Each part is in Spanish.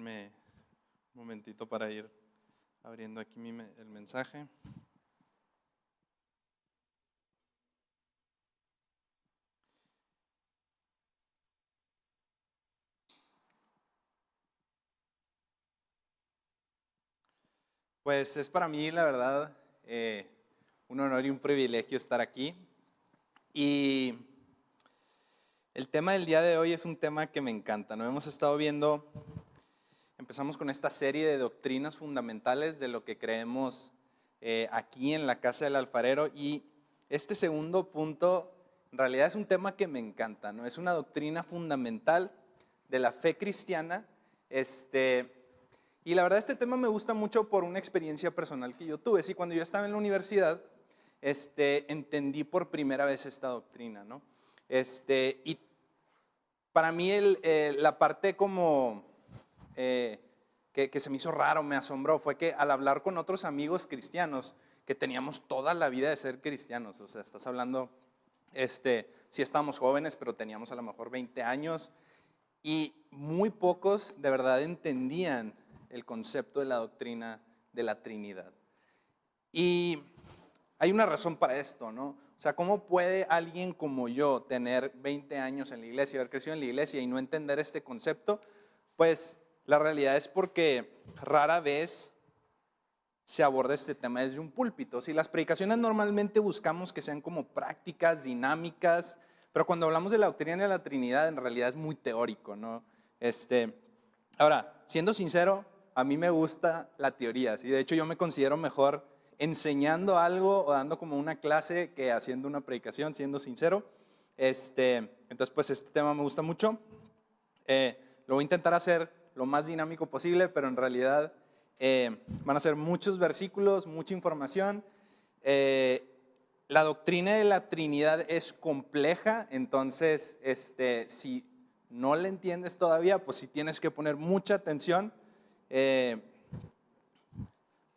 Denme un momentito para ir abriendo aquí el mensaje. Pues es para mí, la verdad, un honor y un privilegio estar aquí. Y el tema del día de hoy es un tema que me encanta, ¿no? Empezamos con esta serie de doctrinas fundamentales de lo que creemos aquí en la Casa del Alfarero, y este segundo punto en realidad es un tema que me encanta, ¿no? Es una doctrina fundamental de la fe cristiana, y la verdad este tema me gusta mucho por una experiencia personal que yo tuve. Sí, cuando yo estaba en la universidad, entendí por primera vez esta doctrina, ¿no? Y para mí la parte como que se me hizo raro, me asombró, fue que al hablar con otros amigos cristianos, que teníamos toda la vida de ser cristianos, o sea, estás hablando, sí estábamos jóvenes, pero teníamos a lo mejor 20 años, y muy pocos de verdad entendían el concepto de la doctrina de la Trinidad. Y hay una razón para esto, ¿no? O sea, ¿cómo puede alguien como yo tener 20 años en la iglesia, haber crecido en la iglesia y no entender este concepto? Pues la realidad es porque rara vez se aborda este tema desde un púlpito. Si las predicaciones normalmente buscamos que sean como prácticas, dinámicas, pero cuando hablamos de la doctrina de la Trinidad en realidad es muy teórico, ¿no? Ahora, siendo sincero, a mí me gusta la teoría, ¿sí? De hecho yo me considero mejor enseñando algo o dando como una clase que haciendo una predicación, siendo sincero. Entonces pues este tema me gusta mucho. Lo voy a intentar hacer lo más dinámico posible, pero en realidad van a ser muchos versículos, mucha información. La doctrina de la Trinidad es compleja, entonces si no la entiendes todavía, pues sí tienes que poner mucha atención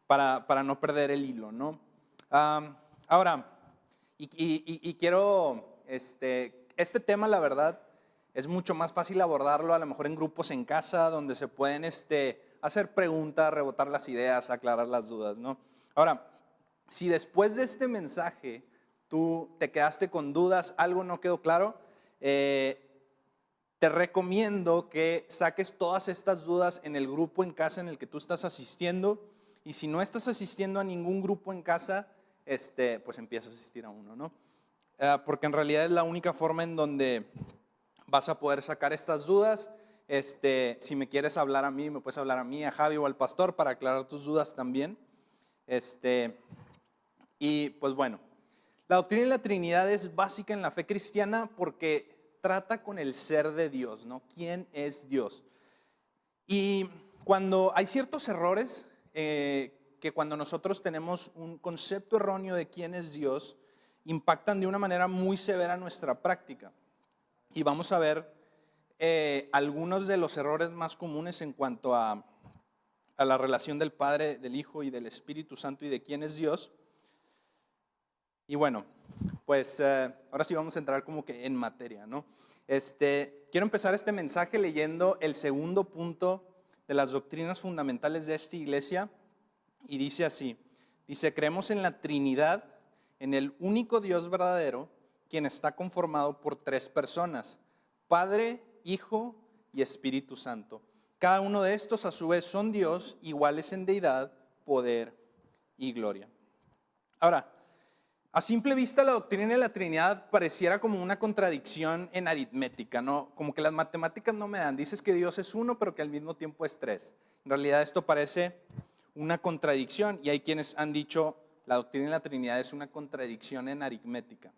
para no perder el hilo, ¿no? Ahora, quiero, este tema la verdad es mucho más fácil abordarlo a lo mejor en grupos en casa donde se pueden hacer preguntas, rebotar las ideas, aclarar las dudas, ¿no? Ahora, si después de este mensaje tú te quedaste con dudas, algo no quedó claro, te recomiendo que saques todas estas dudas en el grupo en casa en el que tú estás asistiendo, y si no estás asistiendo a ningún grupo en casa, pues empieza a asistir a uno, ¿no? Porque en realidad es la única forma en donde vas a poder sacar estas dudas. Si me quieres hablar a mí, me puedes hablar a mí, a Javi o al pastor para aclarar tus dudas también. Y pues bueno, la doctrina de la Trinidad es básica en la fe cristiana porque trata con el ser de Dios, ¿no? ¿Quién es Dios? Y cuando hay ciertos errores, que cuando nosotros tenemos un concepto erróneo de quién es Dios, impactan de una manera muy severa nuestra práctica. Y vamos a ver algunos de los errores más comunes en cuanto a la relación del Padre, del Hijo y del Espíritu Santo y de quién es Dios. Y bueno, pues ahora sí vamos a entrar como que en materia, ¿no? Quiero empezar este mensaje leyendo el segundo punto de las doctrinas fundamentales de esta iglesia, y dice así, dice: creemos en la Trinidad, en el único Dios verdadero, quien está conformado por tres personas, Padre, Hijo y Espíritu Santo. Cada uno de estos a su vez son Dios, iguales en deidad, poder y gloria. Ahora, a simple vista la doctrina de la Trinidad pareciera como una contradicción en aritmética, ¿no? Como que las matemáticas no me dan. Dices que Dios es uno, pero que al mismo tiempo es tres. En realidad esto parece una contradicción, y hay quienes han dicho la doctrina de la Trinidad es una contradicción en aritmética.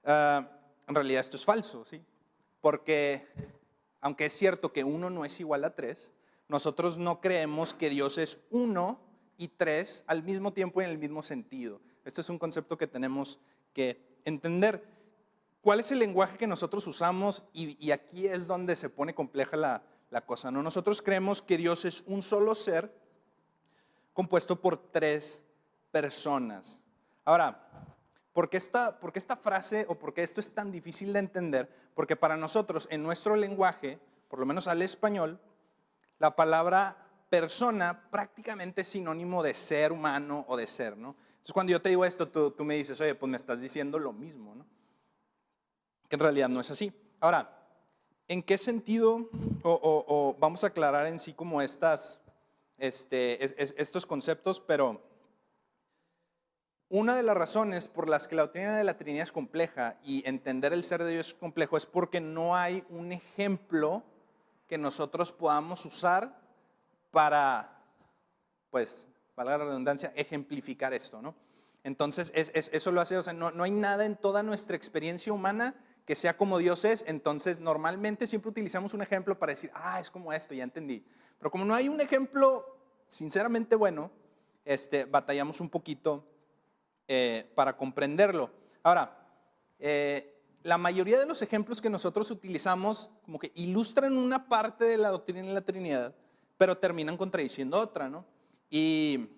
En realidad esto es falso, ¿sí? Porque aunque es cierto que uno no es igual a tres, nosotros no creemos que Dios es uno y tres al mismo tiempo y en el mismo sentido. Este es un concepto que tenemos que entender. ¿Cuál es el lenguaje que nosotros usamos? Y aquí es donde se pone compleja la cosa, ¿no? Nosotros creemos que Dios es un solo ser compuesto por tres personas. Ahora, ¿por qué esta frase o por qué esto es tan difícil de entender? Porque para nosotros, en nuestro lenguaje, por lo menos al español, la palabra persona prácticamente es sinónimo de ser humano o de ser, ¿no? Entonces cuando yo te digo esto, tú me dices, oye, pues me estás diciendo lo mismo, ¿no? Que en realidad no es así. Ahora, ¿en qué sentido, o vamos a aclarar en sí como estos conceptos, pero una de las razones por las que la doctrina de la Trinidad es compleja y entender el ser de Dios es complejo es porque no hay un ejemplo que nosotros podamos usar para, pues, valga la redundancia, ejemplificar esto, ¿no? Entonces, eso lo hace, o sea, no hay nada en toda nuestra experiencia humana que sea como Dios es. Entonces, normalmente siempre utilizamos un ejemplo para decir, es como esto, ya entendí. Pero como no hay un ejemplo sinceramente bueno, batallamos un poquito para comprenderlo. Ahora, la mayoría de los ejemplos que nosotros utilizamos como que ilustran una parte de la doctrina de la Trinidad, pero terminan contradiciendo otra, ¿no? Y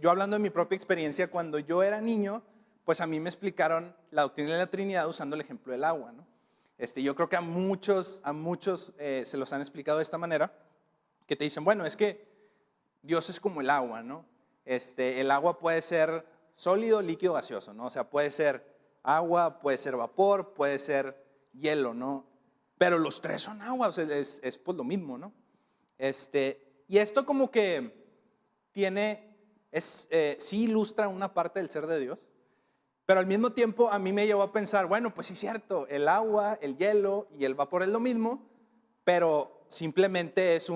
yo hablando de mi propia experiencia, cuando yo era niño, pues a mí me explicaron la doctrina de la Trinidad usando el ejemplo del agua, ¿no? Yo creo que a muchos se los han explicado de esta manera, que te dicen, bueno, es que Dios es como el agua, ¿no? El agua puede ser sólido, líquido, gaseoso, ¿no? O sea, puede ser agua, puede ser vapor, puede ser hielo, ¿no? Pero los tres son agua, o sea, es pues lo mismo, ¿no? Y esto como que sí ilustra una parte del ser de Dios, pero al mismo tiempo a mí me llevó a pensar, bueno, pues sí es cierto, el agua, el hielo y el vapor es lo mismo, pero simplemente es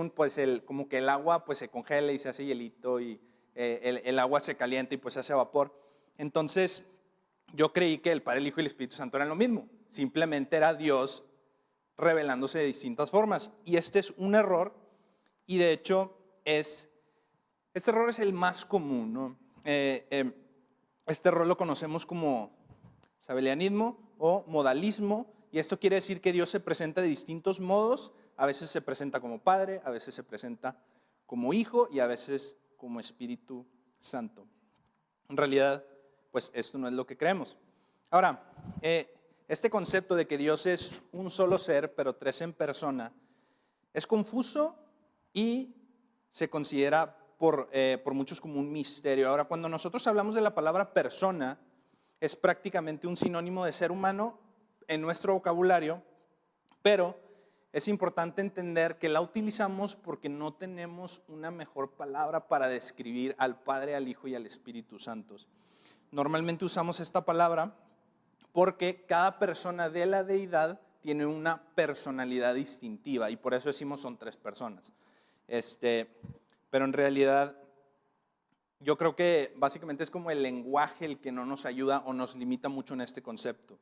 como que el agua pues se congela y se hace hielito y el agua se calienta y pues se hace vapor. Entonces yo creí que el Padre, el Hijo y el Espíritu Santo eran lo mismo, simplemente era Dios revelándose de distintas formas. Y este es un error, y de hecho este error es el más común, ¿no? Este error lo conocemos como sabelianismo o modalismo, y esto quiere decir que Dios se presenta de distintos modos. A veces se presenta como Padre, a veces se presenta como Hijo y a veces como Espíritu Santo. En realidad, pues esto no es lo que creemos. Ahora, este concepto de que Dios es un solo ser, pero tres en persona, es confuso y se considera por muchos como un misterio. Ahora, cuando nosotros hablamos de la palabra persona, es prácticamente un sinónimo de ser humano en nuestro vocabulario, pero es importante entender que la utilizamos porque no tenemos una mejor palabra para describir al Padre, al Hijo y al Espíritu Santo. Normalmente usamos esta palabra porque cada persona de la deidad tiene una personalidad distintiva y por eso decimos son tres personas. Pero en realidad yo creo que básicamente es como el lenguaje el que no nos ayuda o nos limita mucho en este concepto.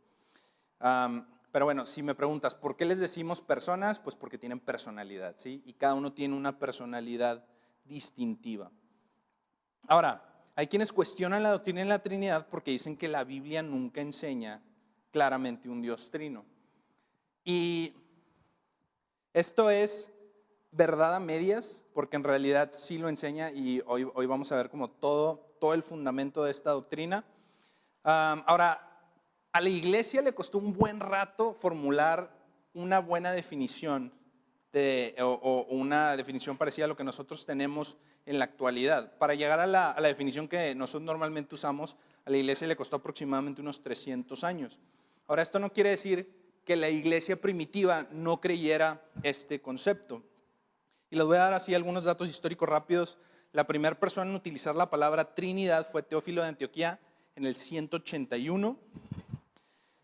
Pero bueno, si me preguntas, ¿por qué les decimos personas? Pues porque tienen personalidad, ¿sí? Y cada uno tiene una personalidad distintiva. Ahora, hay quienes cuestionan la doctrina de la Trinidad porque dicen que la Biblia nunca enseña claramente un Dios trino. Y esto es verdad a medias, porque en realidad sí lo enseña y hoy vamos a ver como todo el fundamento de esta doctrina. Ahora, a la iglesia le costó un buen rato formular una buena definición o una definición parecida a lo que nosotros tenemos en la actualidad. Para llegar a la definición que nosotros normalmente usamos, a la iglesia le costó aproximadamente unos 300 años. Ahora, esto no quiere decir que la iglesia primitiva no creyera este concepto. Y les voy a dar así algunos datos históricos rápidos. La primera persona en utilizar la palabra Trinidad fue Teófilo de Antioquía en el 181.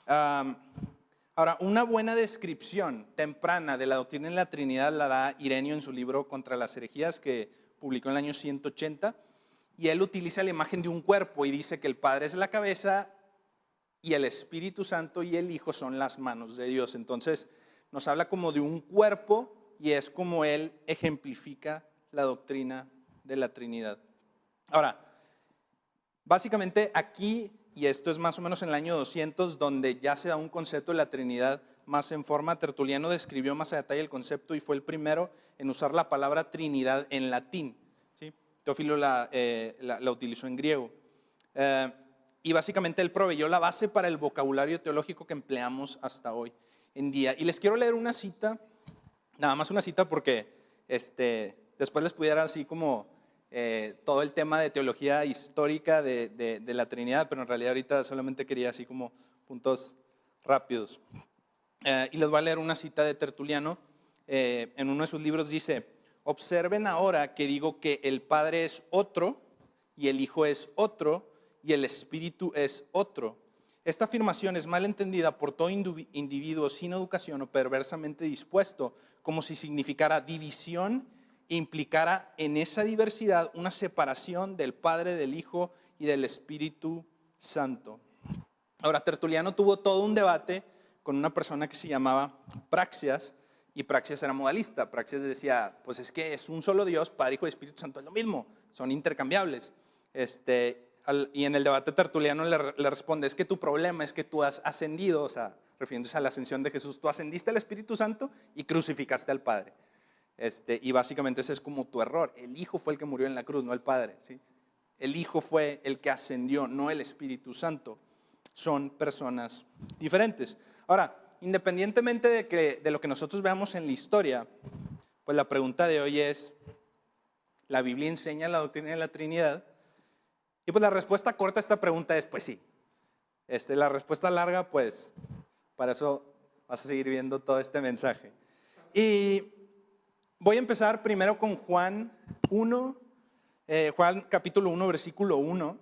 Ahora, una buena descripción temprana de la doctrina de la Trinidad la da Ireneo en su libro Contra las herejías, que publicó en el año 180, y él utiliza la imagen de un cuerpo y dice que el Padre es la cabeza y el Espíritu Santo y el Hijo son las manos de Dios. Entonces nos habla como de un cuerpo y es como él ejemplifica la doctrina de la Trinidad. Ahora, básicamente aquí, y esto es más o menos en el año 200, donde ya se da un concepto de la Trinidad más en forma. Tertuliano describió más a detalle el concepto y fue el primero en usar la palabra Trinidad en latín, ¿sí? Teófilo la utilizó en griego. Y básicamente él proveyó la base para el vocabulario teológico que empleamos hasta hoy en día. Y les quiero leer una cita, nada más una cita porque después les pudiera así como todo el tema de teología histórica de la Trinidad, pero en realidad ahorita solamente quería así como puntos rápidos. Y les voy a leer una cita de Tertuliano. En uno de sus libros dice: observen ahora que digo que el Padre es otro, y el Hijo es otro, y el Espíritu es otro. Esta afirmación es mal entendida por todo individuo sin educación o perversamente dispuesto, como si significara división e implicara en esa diversidad una separación del Padre, del Hijo y del Espíritu Santo. Ahora, Tertuliano tuvo todo un debate con una persona que se llamaba Praxias, y Praxias era modalista. Praxias decía, pues es que es un solo Dios, Padre, Hijo y Espíritu Santo, es lo mismo, son intercambiables. Y en el debate Tertuliano le responde, es que tu problema es que tú has ascendido, o sea, refiriéndose a la ascensión de Jesús, tú ascendiste al Espíritu Santo y crucificaste al Padre. Y básicamente ese es como tu error. El Hijo fue el que murió en la cruz, no el Padre, ¿sí? El Hijo fue el que ascendió, no el Espíritu Santo. Son personas diferentes. Ahora, independientemente de lo que nosotros veamos en la historia, pues la pregunta de hoy es, ¿la Biblia enseña la doctrina de la Trinidad? Y pues la respuesta corta a esta pregunta es, pues sí. La respuesta larga, pues, para eso vas a seguir viendo todo este mensaje. Y voy a empezar primero con Juan 1, Juan capítulo 1, versículo 1.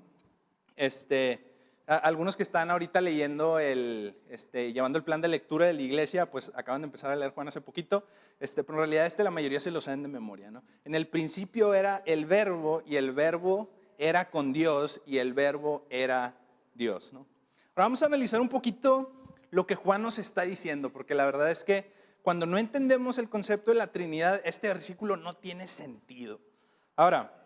Algunos que están ahorita leyendo, llevando el plan de lectura de la iglesia, pues acaban de empezar a leer Juan hace poquito, pero en realidad la mayoría se lo saben de memoria, ¿no? En el principio era el verbo, y el verbo era con Dios, y el verbo era Dios, ¿no? Ahora vamos a analizar un poquito lo que Juan nos está diciendo, porque la verdad es que cuando no entendemos el concepto de la Trinidad, este versículo no tiene sentido. Ahora,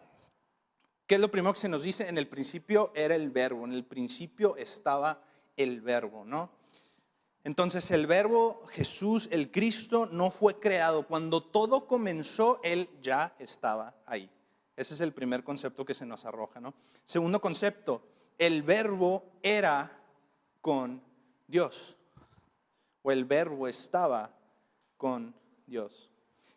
¿qué es lo primero que se nos dice? En el principio era el verbo, en el principio estaba el verbo, ¿no? Entonces el verbo, Jesús, el Cristo, no fue creado. Cuando todo comenzó, Él ya estaba ahí. Ese es el primer concepto que se nos arroja, ¿no? Segundo concepto, el verbo era con Dios, o el verbo estaba con Dios.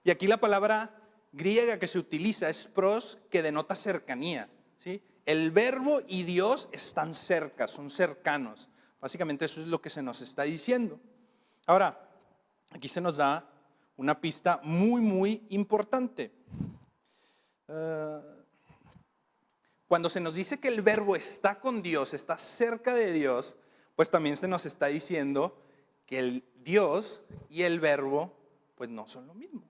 Y aquí la palabra griega que se utiliza es pros, que denota cercanía, ¿sí? El verbo y Dios están cerca, son cercanos. Básicamente eso es lo que se nos está diciendo. Ahora, aquí se nos da una pista muy, muy importante. Cuando se nos dice que el verbo está con Dios, está cerca de Dios, pues también se nos está diciendo que el Dios y el verbo pues no son lo mismo.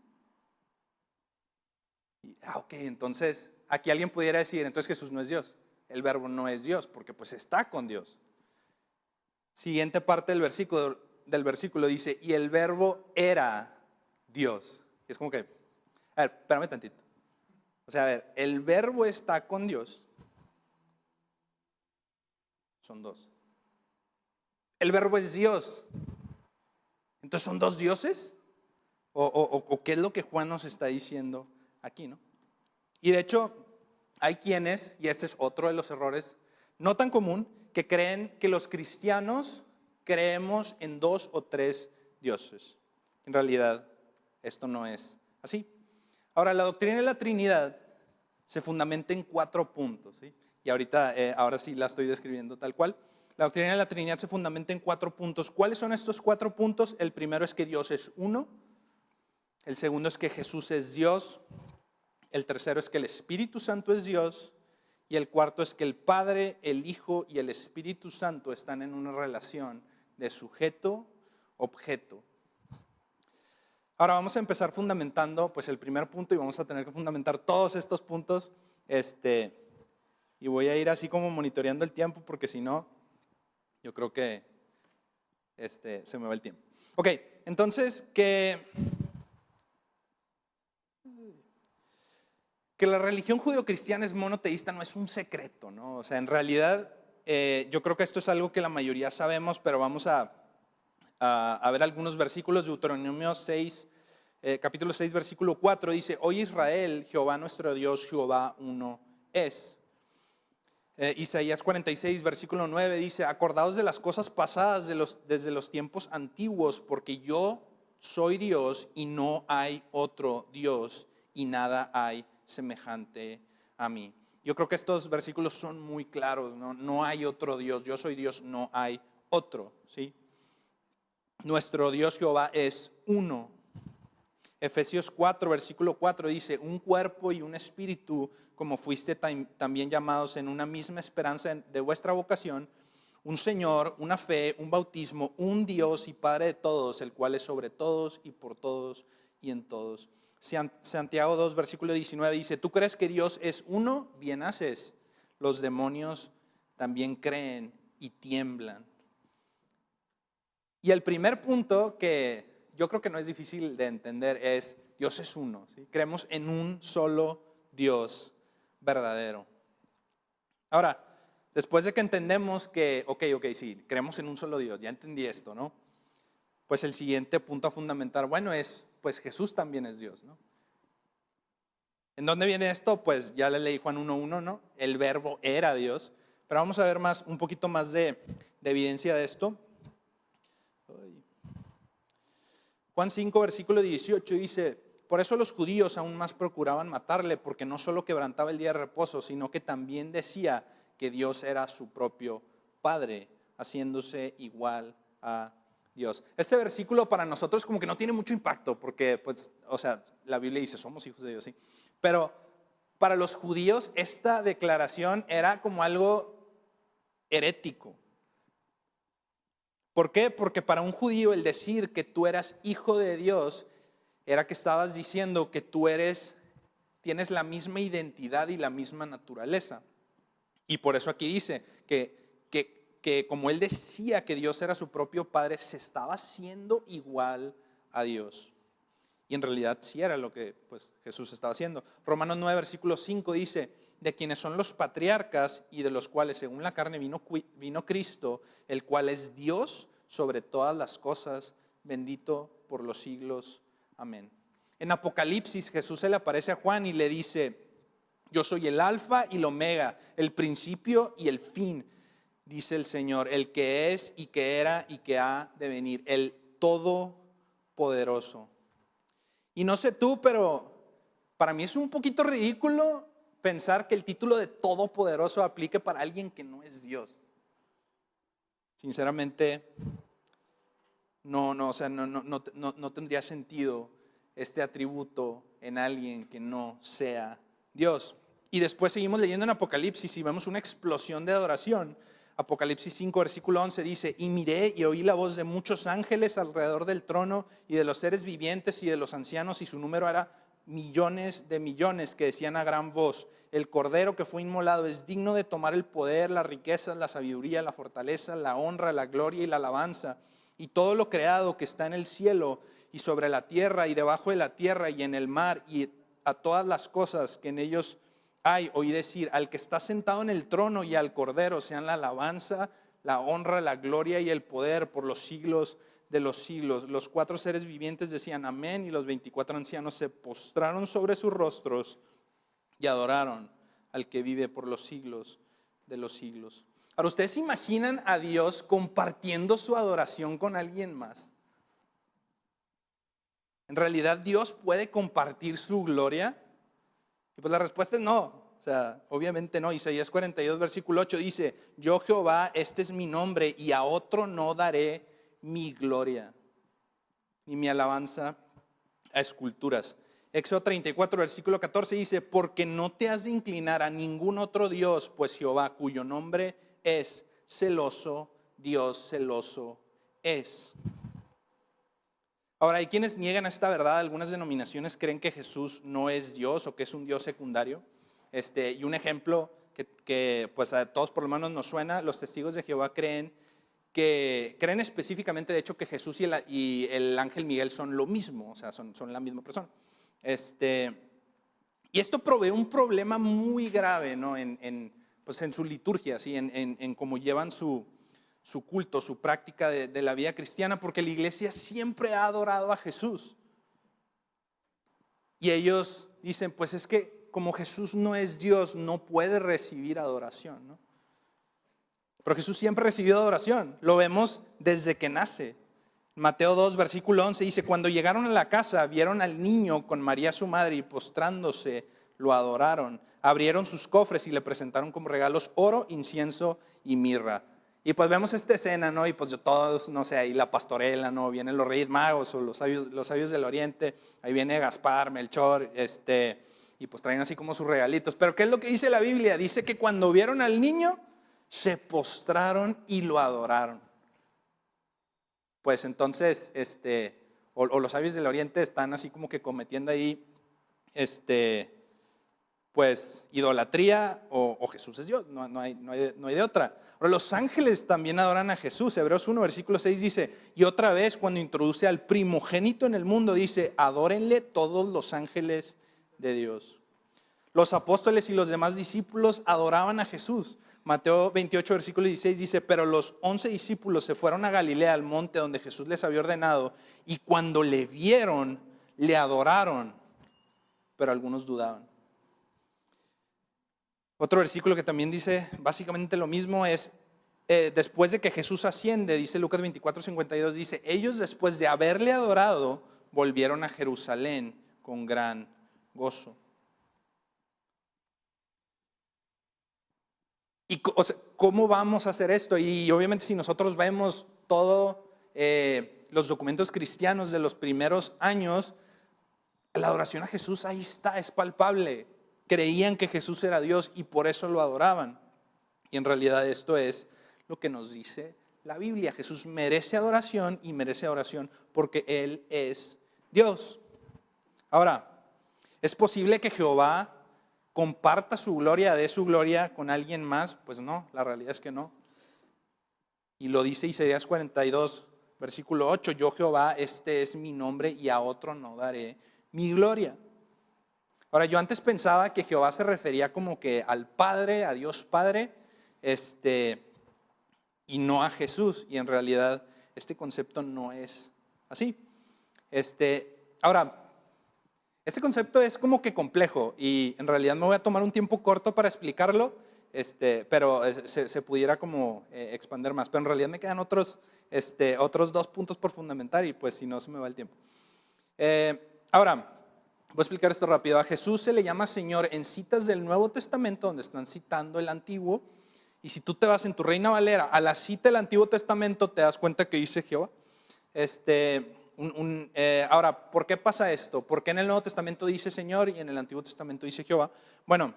Ok, entonces aquí alguien pudiera decir, entonces Jesús no es Dios, el verbo no es Dios, porque pues está con Dios. Siguiente parte del versículo dice, y el verbo era Dios. Es como que, a ver, espérame tantito. O sea, a ver, el verbo está con Dios. Son dos. El verbo es Dios. Entonces, ¿son dos dioses? ¿O qué es lo que Juan nos está diciendo aquí, no? Y de hecho, hay quienes, y este es otro de los errores no tan común, que creen que los cristianos creemos en dos o tres dioses. En realidad, esto no es así. Ahora, la doctrina de la Trinidad se fundamenta en 4 puntos, ¿sí? Y ahora sí la estoy describiendo tal cual. La doctrina de la Trinidad se fundamenta en 4 puntos. ¿Cuáles son estos 4 puntos? El primero es que Dios es uno. El segundo es que Jesús es Dios. El tercero es que el Espíritu Santo es Dios. Y el cuarto es que el Padre, el Hijo y el Espíritu Santo están en una relación de sujeto-objeto. Ahora vamos a empezar fundamentando pues el primer punto, y vamos a tener que fundamentar todos estos puntos. Y voy a ir así como monitoreando el tiempo, porque si no, yo creo que se me va el tiempo. Ok, entonces que la religión judeocristiana es monoteísta no es un secreto, ¿no? O sea, en realidad yo creo que esto es algo que la mayoría sabemos, pero vamos a ver algunos versículos. De Deuteronomio 6, capítulo 6, versículo 4, dice, Oye Israel, Jehová nuestro Dios, Jehová uno es. Isaías 46, versículo 9 dice, acordaos de las cosas pasadas desde los tiempos antiguos, porque yo soy Dios y no hay otro Dios, y nada hay semejante a mí. Yo creo que estos versículos son muy claros, ¿no? No hay otro Dios, yo soy Dios, no hay otro, ¿sí? Nuestro Dios Jehová es uno. Efesios 4, versículo 4 dice, un cuerpo y un espíritu, como fuiste también llamados en una misma esperanza de vuestra vocación, un Señor, una fe, un bautismo, un Dios y Padre de todos, el cual es sobre todos y por todos y en todos. Santiago 2, versículo 19 dice, ¿tú crees que Dios es uno? Bien haces. Los demonios también creen y tiemblan. Y el primer punto que yo creo que no es difícil de entender es, Dios es uno, ¿sí? Creemos en un solo Dios verdadero. Ahora, después de que entendemos que, ok, sí, creemos en un solo Dios, ya entendí esto, ¿no? Pues el siguiente punto a fundamentar, bueno, es, pues Jesús también es Dios, ¿no? ¿En dónde viene esto? Pues ya le leí Juan 1:1, ¿no? El verbo era Dios, pero vamos a ver un poquito más de evidencia de esto. Juan 5, versículo 18 dice, por eso los judíos aún más procuraban matarle, porque no solo quebrantaba el día de reposo, sino que también decía que Dios era su propio Padre, haciéndose igual a Dios. Este versículo para nosotros como que no tiene mucho impacto, porque pues, o sea, la Biblia dice, somos hijos de Dios, sí. Pero para los judíos esta declaración era como algo herético. ¿Por qué? Porque para un judío el decir que tú eras hijo de Dios era que estabas diciendo que tú tienes la misma identidad y la misma naturaleza. Y por eso aquí dice que como él decía que Dios era su propio Padre, se estaba haciendo igual a Dios. Y en realidad sí era lo que pues, Jesús estaba haciendo. Romanos 9, versículo 5 dice, de quienes son los patriarcas y de los cuales según la carne vino Cristo, el cual es Dios sobre todas las cosas, bendito por los siglos. Amén. En Apocalipsis Jesús se le aparece a Juan y le dice, yo soy el alfa y el omega, el principio y el fin, dice el Señor, el que es y que era y que ha de venir, el todopoderoso. Y no sé tú, pero para mí es un poquito ridículo pensar que el título de todopoderoso aplique para alguien que no es Dios. Sinceramente, no tendría sentido este atributo en alguien que no sea Dios. Y después seguimos leyendo en Apocalipsis y vemos una explosión de adoración. Apocalipsis 5, versículo 11 dice, y miré y oí la voz de muchos ángeles alrededor del trono y de los seres vivientes y de los ancianos, y su número era millones de millones, que decían a gran voz, el Cordero que fue inmolado es digno de tomar el poder, las riquezas, la sabiduría, la fortaleza, la honra, la gloria y la alabanza. Y todo lo creado que está en el cielo y sobre la tierra y debajo de la tierra y en el mar y a todas las cosas que en ellos hay, oí decir, al que está sentado en el trono y al Cordero sean la alabanza, la honra, la gloria y el poder por los siglos de los siglos. Los 4 seres vivientes decían amén, y los 24 ancianos se postraron sobre sus rostros y adoraron al que vive por los siglos de los siglos. Ahora, ¿ustedes se imaginan a Dios compartiendo su adoración con alguien más? ¿En realidad Dios puede compartir su gloria? Y pues la respuesta es no, o sea, obviamente no. Isaías 42, versículo 8 dice, yo Jehová, este es mi nombre, y a otro no daré mi gloria, ni mi alabanza a esculturas. Éxodo 34, versículo 14 dice, porque no te has de inclinar a ningún otro Dios, pues Jehová, cuyo nombre es celoso, Dios celoso es. Ahora, hay quienes niegan esta verdad. Algunas denominaciones creen que Jesús no es Dios o que es un Dios secundario. Y un ejemplo que pues a todos por lo menos nos suena, los testigos de Jehová creen específicamente, de hecho, que Jesús y el ángel Miguel son lo mismo, o sea, son la misma persona. Y esto provee un problema muy grave, ¿no? Pues en su liturgia, ¿sí? en cómo llevan su culto, su práctica de la vida cristiana, porque la iglesia siempre ha adorado a Jesús. Y ellos dicen, pues es que como Jesús no es Dios, no puede recibir adoración, ¿no? Pero Jesús siempre ha recibido adoración, lo vemos desde que nace. Mateo 2, versículo 11 dice, cuando llegaron a la casa, vieron al niño con María su madre y postrándose, lo adoraron. Abrieron sus cofres y le presentaron como regalos oro, incienso y mirra. Y pues vemos esta escena, ¿no? Y pues de todos, no sé, ahí la pastorela, ¿no? Vienen los Reyes Magos o los sabios del Oriente. Ahí viene Gaspar, Melchor, y pues traen así como sus regalitos. Pero ¿qué es lo que dice la Biblia? Dice que cuando vieron al niño, se postraron y lo adoraron. Pues entonces, o los sabios del Oriente están así como que cometiendo ahí, pues idolatría o Jesús es Dios, no hay de otra. Ahora, los ángeles también adoran a Jesús. Hebreos 1, versículo 6 dice, y otra vez cuando introduce al primogénito en el mundo, dice, adórenle todos los ángeles de Dios. Los apóstoles y los demás discípulos adoraban a Jesús. Mateo 28, versículo 16 dice, pero los 11 discípulos se fueron a Galilea, al monte donde Jesús les había ordenado, y cuando le vieron, le adoraron, pero algunos dudaban. Otro versículo que también dice básicamente lo mismo es, después de que Jesús asciende, dice Lucas 24, 52, dice, ellos después de haberle adorado, volvieron a Jerusalén con gran gozo. ¿Y cómo vamos a hacer esto? Y obviamente si nosotros vemos todos los documentos cristianos de los primeros años, la adoración a Jesús ahí está, es palpable. Creían que Jesús era Dios y por eso lo adoraban. Y en realidad esto es lo que nos dice la Biblia. Jesús merece adoración y merece adoración porque Él es Dios. Ahora, ¿es posible que Jehová comparta su gloria, dé su gloria con alguien más? Pues no, la realidad es que no. Y lo dice Isaías 42, versículo 8, yo Jehová, este es mi nombre y a otro no daré mi gloria. Ahora, yo antes pensaba que Jehová se refería como que al Padre, a Dios Padre, y no a Jesús. Y en realidad este concepto no es así. Ahora, este concepto es como que complejo y en realidad me voy a tomar un tiempo corto para explicarlo, pero se pudiera como expander más. Pero en realidad me quedan otros 2 puntos por fundamentar y pues si no se me va el tiempo. Ahora, voy a explicar esto rápido. A Jesús se le llama Señor en citas del Nuevo Testamento donde están citando el Antiguo. Y si tú te vas en tu Reina Valera a la cita del Antiguo Testamento, te das cuenta que dice Jehová. Ahora, ¿por qué pasa esto? ¿Por qué en el Nuevo Testamento dice Señor y en el Antiguo Testamento dice Jehová? Bueno,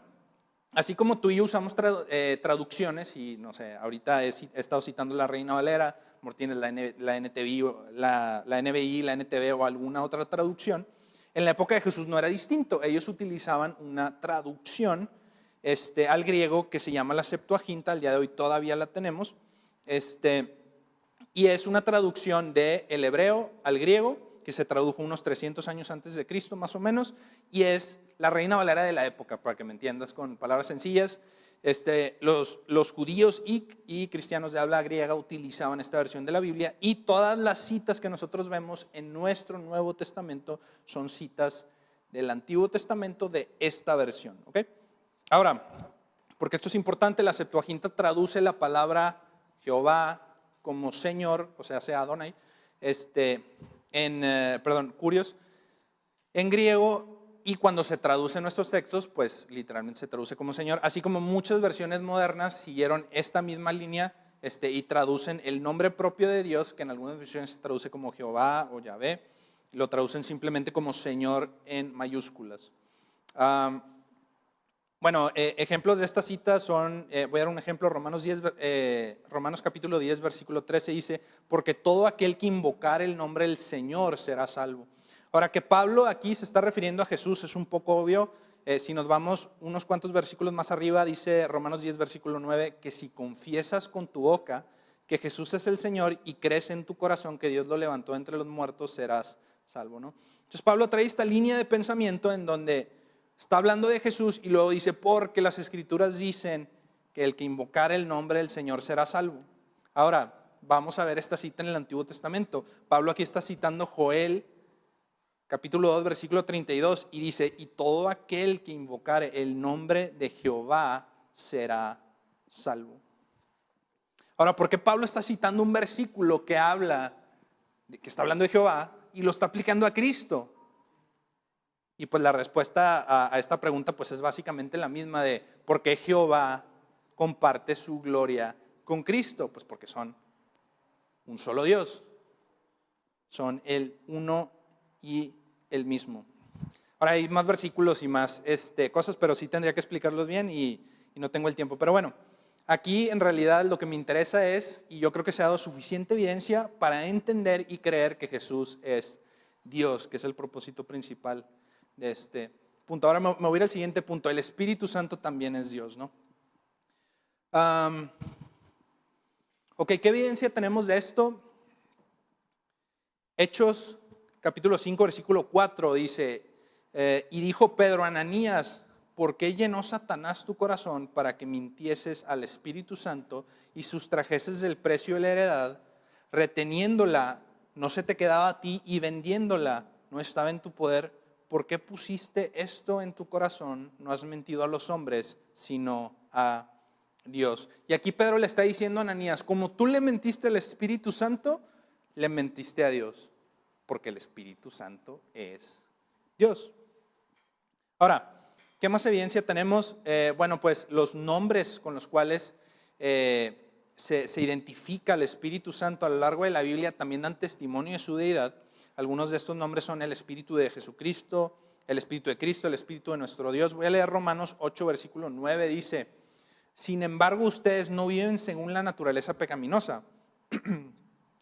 así como tú y yo usamos traducciones, y no sé, ahorita he estado citando la Reina Valera, tienes la NTV, la NBI, la NTV o alguna otra traducción. En la época de Jesús no era distinto. Ellos utilizaban una traducción al griego que se llama la Septuaginta. Al día de hoy todavía la tenemos. Y es una traducción del hebreo al griego que se tradujo unos 300 años antes de Cristo más o menos. Y es la Reina Valera de la época, para que me entiendas con palabras sencillas. Los judíos y cristianos de habla griega utilizaban esta versión de la Biblia y todas las citas que nosotros vemos en nuestro Nuevo Testamento son citas del Antiguo Testamento de esta versión. ¿Okay? Ahora, porque esto es importante, la Septuaginta traduce la palabra Jehová como Señor, o sea Adonai, Curios, en griego. Y cuando se traduce en nuestros textos, pues literalmente se traduce como Señor, así como muchas versiones modernas siguieron esta misma línea y traducen el nombre propio de Dios, que en algunas versiones se traduce como Jehová o Yahvé, lo traducen simplemente como Señor en mayúsculas. Ejemplos de estas citas son, voy a dar un ejemplo, Romanos capítulo 10, versículo 13 dice, porque todo aquel que invocar el nombre del Señor será salvo. Ahora, que Pablo aquí se está refiriendo a Jesús es un poco obvio. Si nos vamos unos cuantos versículos más arriba, dice Romanos 10, versículo 9, que si confiesas con tu boca que Jesús es el Señor y crees en tu corazón que Dios lo levantó entre los muertos, serás salvo, ¿no? Entonces Pablo trae esta línea de pensamiento en donde está hablando de Jesús y luego dice, porque las Escrituras dicen que el que invocar el nombre del Señor será salvo. Ahora, vamos a ver esta cita en el Antiguo Testamento. Pablo aquí está citando Joel, capítulo 2, versículo 32, y dice, y todo aquel que invocare el nombre de Jehová será salvo. Ahora, ¿por qué Pablo está citando un versículo que habla que está hablando de Jehová y lo está aplicando a Cristo. Y pues la respuesta a esta pregunta pues es básicamente la misma de ¿por qué Jehová comparte su gloria con Cristo? Pues porque son un solo Dios. Son el uno y el mismo. Ahora hay más versículos y más cosas, pero sí tendría que explicarlos bien y no tengo el tiempo. Pero bueno, aquí en realidad lo que me interesa es, y yo creo que se ha dado suficiente evidencia para entender y creer que Jesús es Dios, que es el propósito principal de este punto. Ahora me voy a ir al siguiente punto. El Espíritu Santo también es Dios, ¿no? Ok, ¿qué evidencia tenemos de esto? Hechos capítulo 5, versículo 4 dice, y dijo Pedro, Ananías, ¿por qué llenó Satanás tu corazón para que mintieses al Espíritu Santo y sustrajeses del precio de la heredad, reteniéndola, no se te quedaba a ti, y vendiéndola, no estaba en tu poder? ¿Por qué pusiste esto en tu corazón? No has mentido a los hombres, sino a Dios. Y aquí Pedro le está diciendo a Ananías, como tú le mentiste al Espíritu Santo, le mentiste a Dios, porque el Espíritu Santo es Dios. Ahora, ¿qué más evidencia tenemos? Bueno, pues los nombres con los cuales se identifica al Espíritu Santo a lo largo de la Biblia también dan testimonio de su deidad. Algunos de estos nombres son el Espíritu de Jesucristo, el Espíritu de Cristo, el Espíritu de nuestro Dios. Voy a leer Romanos 8, versículo 9, dice, sin embargo, ustedes no viven según la naturaleza pecaminosa,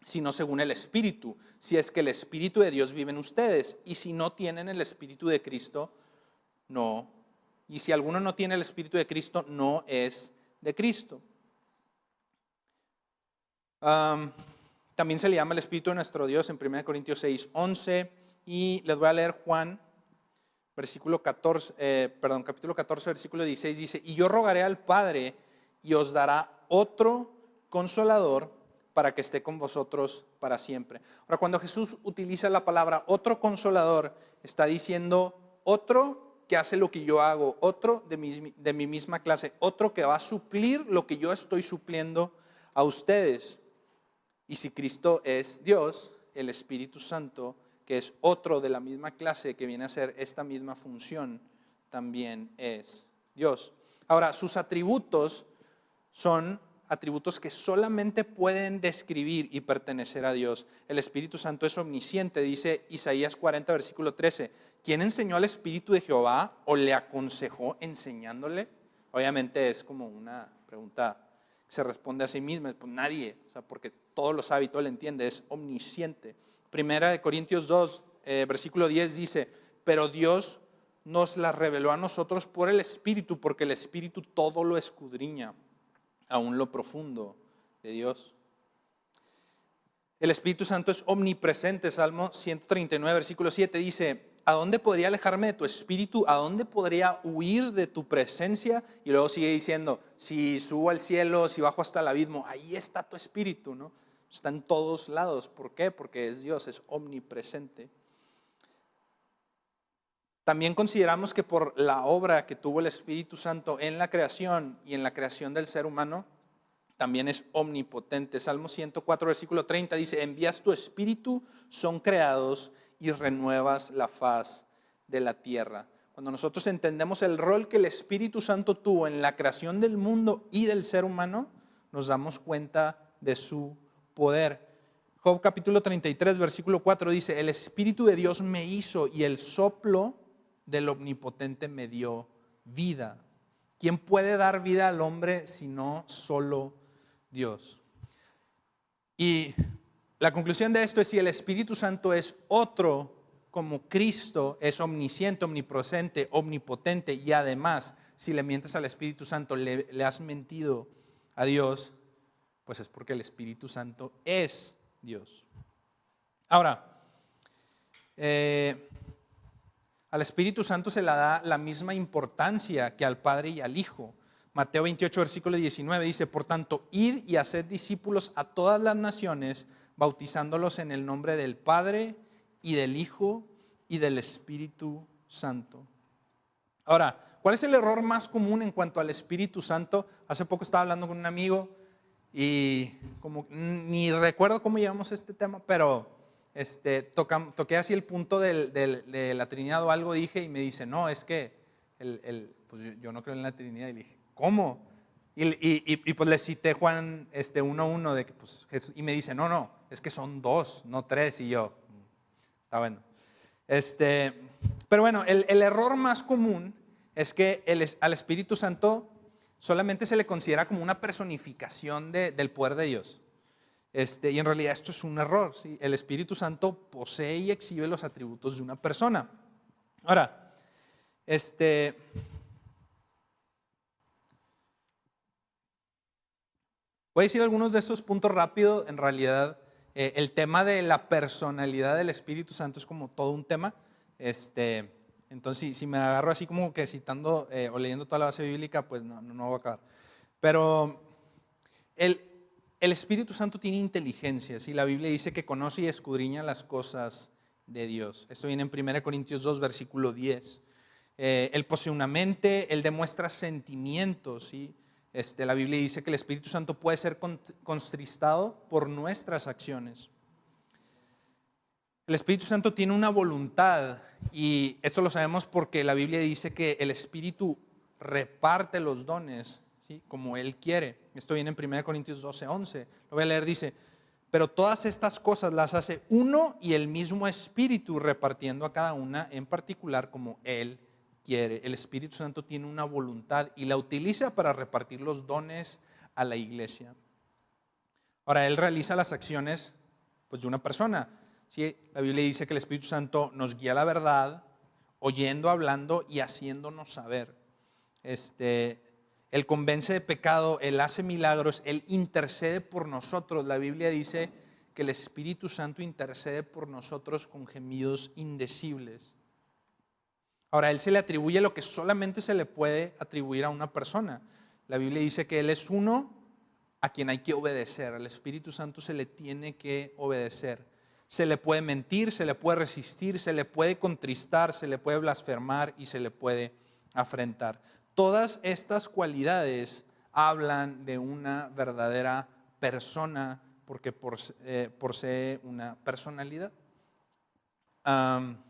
sino según el Espíritu, si es que el Espíritu de Dios vive en ustedes. Y si no tienen el Espíritu de Cristo, no. Y si alguno no tiene el Espíritu de Cristo, no es de Cristo. También se le llama el Espíritu de nuestro Dios en 1 Corintios 6, 11. Y les voy a leer Juan, capítulo 14, versículo 16, dice, y yo rogaré al Padre y os dará otro consolador para que esté con vosotros para siempre. Ahora, cuando Jesús utiliza la palabra otro consolador, está diciendo otro que hace lo que yo hago, otro de mi misma clase, otro que va a suplir lo que yo estoy supliendo a ustedes. Y si Cristo es Dios, el Espíritu Santo, que es otro de la misma clase que viene a hacer esta misma función, también es Dios. Ahora, sus atributos son atributos que solamente pueden describir y pertenecer a Dios. El Espíritu Santo es omnisciente, dice Isaías 40, versículo 13. ¿Quién enseñó al Espíritu de Jehová o le aconsejó enseñándole? Obviamente es como una pregunta que se responde a sí misma, pues nadie, o sea, porque todo lo sabe y todo lo entiende, es omnisciente. Primera de Corintios 2, versículo 10 dice, pero Dios nos la reveló a nosotros por el Espíritu, porque el Espíritu todo lo escudriña, aún lo profundo de Dios. El Espíritu Santo es omnipresente. Salmo 139, versículo 7 dice, ¿a dónde podría alejarme de tu espíritu? ¿A dónde podría huir de tu presencia? Y luego sigue diciendo, si subo al cielo, si bajo hasta el abismo, ahí está tu espíritu, ¿no? Está en todos lados. ¿Por qué? Porque es Dios, es omnipresente. También consideramos que por la obra que tuvo el Espíritu Santo en la creación y en la creación del ser humano, también es omnipotente. Salmo 104, versículo 30 dice, envías tu espíritu, son creados y renuevas la faz de la tierra. Cuando nosotros entendemos el rol que el Espíritu Santo tuvo en la creación del mundo y del ser humano, nos damos cuenta de su poder. Job capítulo 33, versículo 4 dice, el Espíritu de Dios me hizo y el soplo del Omnipotente me dio vida. ¿Quién puede dar vida al hombre sino solo Dios? Y la conclusión de esto es, si el Espíritu Santo es otro como Cristo, es omnisciente, omnipresente, omnipotente, y además, si le mientes al Espíritu Santo, le has mentido a Dios, pues es porque el Espíritu Santo es Dios. Ahora, al Espíritu Santo se le da la misma importancia que al Padre y al Hijo. Mateo 28, versículo 19 dice, por tanto, id y haced discípulos a todas las naciones, bautizándolos en el nombre del Padre y del Hijo y del Espíritu Santo. Ahora, ¿cuál es el error más común en cuanto al Espíritu Santo? Hace poco estaba hablando con un amigo y como ni recuerdo cómo llevamos este tema, pero toqué así el punto de la Trinidad o algo, dije, y me dice, no, es que pues yo no creo en la Trinidad. Y le dije, ¿cómo? Y pues le cité Juan 1:1 de que pues Jesús, y me dice, no, es que son 2, no 3. Y yo, está bueno. Pero bueno, el error más común es que al Espíritu Santo solamente se le considera como una personificación del poder de Dios. Y en realidad esto es un error, ¿sí? El Espíritu Santo posee y exhibe los atributos de una persona. Ahora, voy a decir algunos de esos puntos rápido. En realidad, el tema de la personalidad del Espíritu Santo es como todo un tema. Entonces, si me agarro así como que citando o leyendo toda la base bíblica, pues no voy a acabar. Pero el Espíritu Santo tiene inteligencia, ¿sí? La Biblia dice que conoce y escudriña las cosas de Dios. Esto viene en 1 Corintios 2, versículo 10. Él posee una mente, Él demuestra sentimientos, ¿sí? La Biblia dice que el Espíritu Santo puede ser contristado por nuestras acciones. El Espíritu Santo tiene una voluntad, y esto lo sabemos porque la Biblia dice que el Espíritu reparte los dones, ¿sí? Como Él quiere. Esto viene en 1 Corintios 12:11. Lo voy a leer, dice, pero todas estas cosas las hace uno y el mismo Espíritu, repartiendo a cada una en particular como Él quiere. El Espíritu Santo tiene una voluntad y la utiliza para repartir los dones a la iglesia. Ahora, Él realiza las acciones pues, de una persona. ¿Sí? La Biblia dice que el Espíritu Santo nos guía a la verdad, oyendo, hablando y haciéndonos saber. Él convence de pecado, Él hace milagros, Él intercede por nosotros. La Biblia dice que el Espíritu Santo intercede por nosotros con gemidos indecibles. Ahora, a Él se le atribuye lo que solamente se le puede atribuir a una persona. La Biblia dice que Él es uno a quien hay que obedecer. Al Espíritu Santo se le tiene que obedecer. Se le puede mentir, se le puede resistir, se le puede contristar, se le puede blasfemar y se le puede afrentar. Todas estas cualidades hablan de una verdadera persona porque posee una personalidad. Ahora,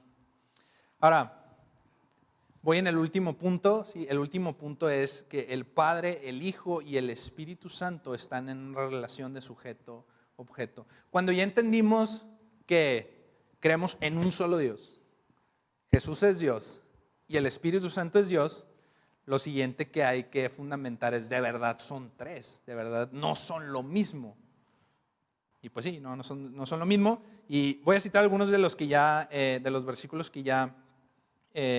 voy en el último punto. ¿Sí? El último punto es que el Padre, el Hijo y el Espíritu Santo están en una relación de sujeto-objeto. Cuando ya entendimos que creemos en un solo Dios, Jesús es Dios y el Espíritu Santo es Dios, lo siguiente que hay que fundamentar es: de verdad son tres, de verdad no son lo mismo. Y pues sí, no son lo mismo. Y voy a citar algunos de los versículos que ya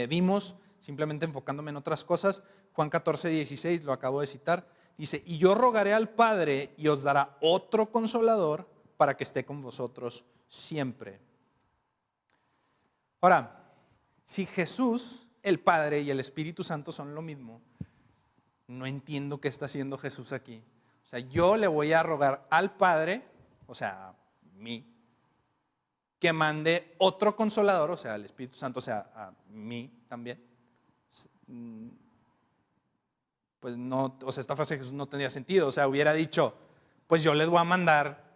vimos, simplemente enfocándome en otras cosas. Juan 14:16, lo acabo de citar, dice: y yo rogaré al Padre y os dará otro consolador para que esté con vosotros siempre. Ahora, si Jesús, el Padre y el Espíritu Santo son lo mismo, no entiendo qué está haciendo Jesús aquí. O sea, yo le voy a rogar al Padre, o sea, a mí, que mande otro consolador, o sea, al Espíritu Santo, o sea, a mí también. Pues no, o sea, esta frase de Jesús no tendría sentido. O sea, hubiera dicho, pues yo les voy a mandar,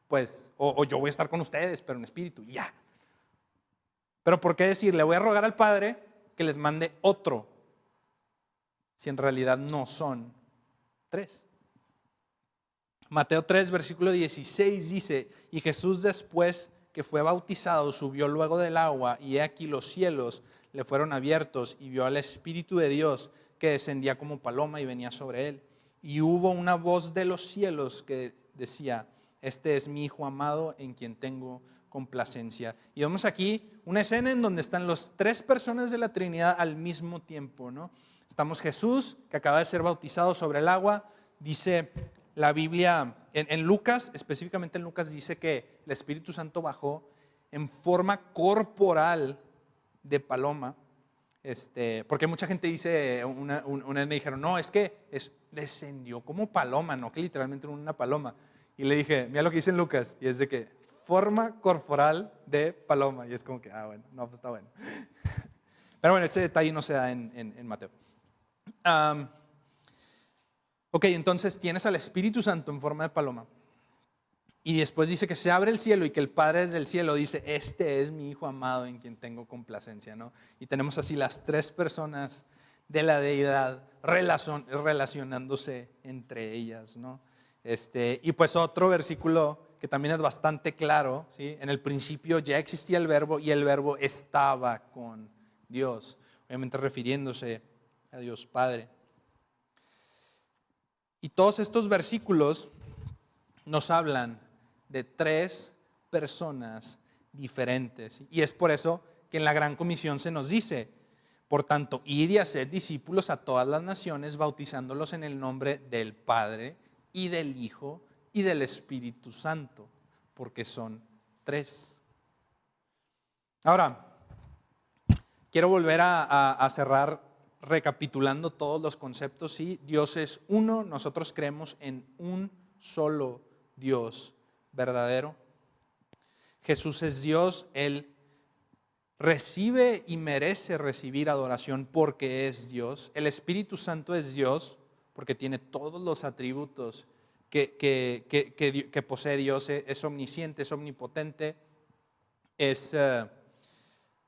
pues, o yo voy a estar con ustedes, pero en espíritu, y ya. Pero ¿por qué decir, le voy a rogar al Padre que les mande otro, si en realidad no son tres? Mateo 3, versículo 16 dice: y Jesús, después que fue bautizado, subió luego del agua, y he aquí los cielos le fueron abiertos, y vio al Espíritu de Dios que descendía como paloma y venía sobre él. Y hubo una voz de los cielos que decía: este es mi Hijo amado, en quien tengo complacencia. Y vemos aquí una escena en donde están las tres personas de la Trinidad al mismo tiempo, ¿no? Estamos Jesús, que acaba de ser bautizado sobre el agua. Dice la Biblia, en Lucas, específicamente en Lucas, dice que el Espíritu Santo bajó en forma corporal de paloma. Porque mucha gente dice, una vez me dijeron, no, es que descendió como paloma, no que literalmente una paloma. Y le dije, mira lo que dice en Lucas, y es de que forma corporal de paloma. Y es como que, bueno, no, pues está bueno. Pero bueno, ese detalle no se da en Mateo. Ok, entonces tienes al Espíritu Santo en forma de paloma. Y después dice que se abre el cielo y que el Padre desde el cielo dice, este es mi Hijo amado en quien tengo complacencia, ¿no? Y tenemos así las tres personas de la deidad relacionándose entre ellas, ¿no? Y pues otro versículo que también es bastante claro, ¿sí? En el principio ya existía el verbo y el verbo estaba con Dios, obviamente refiriéndose a Dios Padre. Y todos estos versículos nos hablan de tres personas diferentes. Y es por eso que en la Gran Comisión se nos dice, por tanto, id y haced discípulos a todas las naciones, bautizándolos en el nombre del Padre y del Hijo y del Espíritu Santo, porque son tres. Ahora, quiero volver a cerrar recapitulando todos los conceptos. Sí, Dios es uno, nosotros creemos en un solo Dios verdadero. Jesús es Dios, Él recibe y merece recibir adoración porque es Dios. El Espíritu Santo es Dios porque tiene todos los atributos que posee Dios. Es omnisciente, es omnipotente, es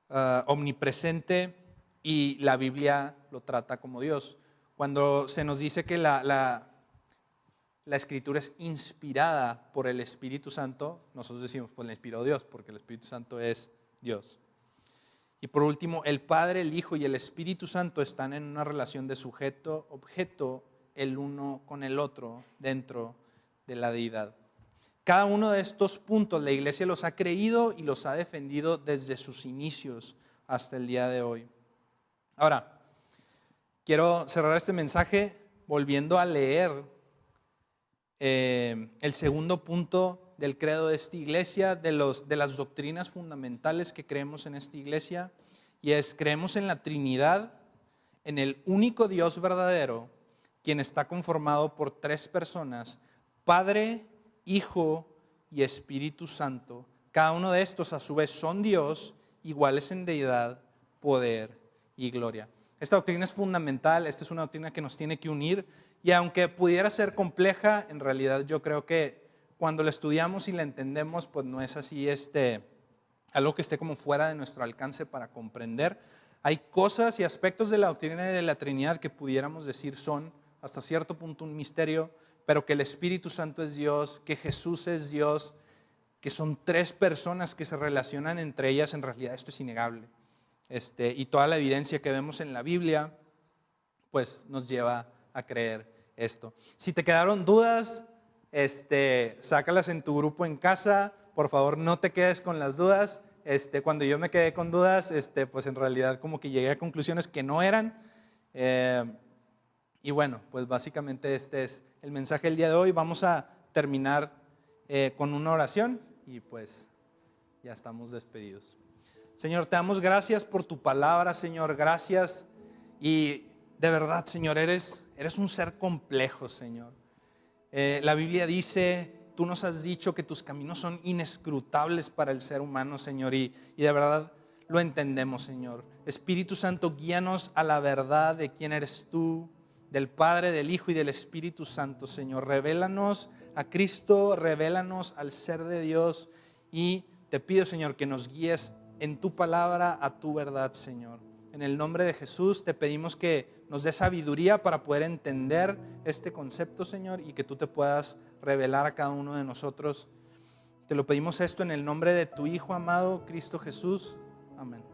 omnipresente y la Biblia lo trata como Dios. Cuando se nos dice que la Escritura es inspirada por el Espíritu Santo, nosotros decimos, pues la inspiró Dios, porque el Espíritu Santo es Dios. Y por último, el Padre, el Hijo y el Espíritu Santo están en una relación de sujeto-objeto, el uno con el otro, dentro de la deidad. Cada uno de estos puntos la iglesia los ha creído y los ha defendido desde sus inicios hasta el día de hoy. Ahora, quiero cerrar este mensaje volviendo a leer el segundo punto del credo de esta iglesia, de las doctrinas fundamentales que creemos en esta iglesia, y es: creemos en la Trinidad, en el único Dios verdadero, quien está conformado por tres personas, Padre, Hijo y Espíritu Santo. Cada uno de estos a su vez son Dios, iguales en deidad, poder y gloria. Esta doctrina es fundamental, esta es una doctrina que nos tiene que unir, y aunque pudiera ser compleja, en realidad yo creo que cuando la estudiamos y la entendemos, pues no es así algo que esté como fuera de nuestro alcance para comprender. Hay cosas y aspectos de la doctrina de la Trinidad que pudiéramos decir son hasta cierto punto un misterio, pero que el Espíritu Santo es Dios, que Jesús es Dios, que son tres personas que se relacionan entre ellas, en realidad esto es innegable. Y toda la evidencia que vemos en la Biblia, pues nos lleva a creer esto. Si te quedaron dudas, sácalas en tu grupo en casa. Por favor, no te quedes con las dudas. Cuando yo me quedé con dudas, pues en realidad como que llegué a conclusiones que no eran. Y bueno, pues básicamente este es el mensaje del día de hoy. Vamos a terminar con una oración y pues ya estamos despedidos. Señor, te damos gracias por tu palabra, Señor, gracias. Y de verdad, Señor, eres un ser complejo, Señor. La Biblia dice, tú nos has dicho que tus caminos son inescrutables para el ser humano, Señor, y de verdad lo entendemos, Señor. Espíritu Santo, guíanos a la verdad de quién eres tú, del Padre, del Hijo y del Espíritu Santo, Señor. Revélanos a Cristo, revélanos al ser de Dios, y te pido, Señor, que nos guíes en tu palabra a tu verdad, Señor. En el nombre de Jesús te pedimos que nos dé sabiduría para poder entender este concepto, Señor, y que tú te puedas revelar a cada uno de nosotros. Te lo pedimos esto en el nombre de tu Hijo amado, Cristo Jesús. Amén.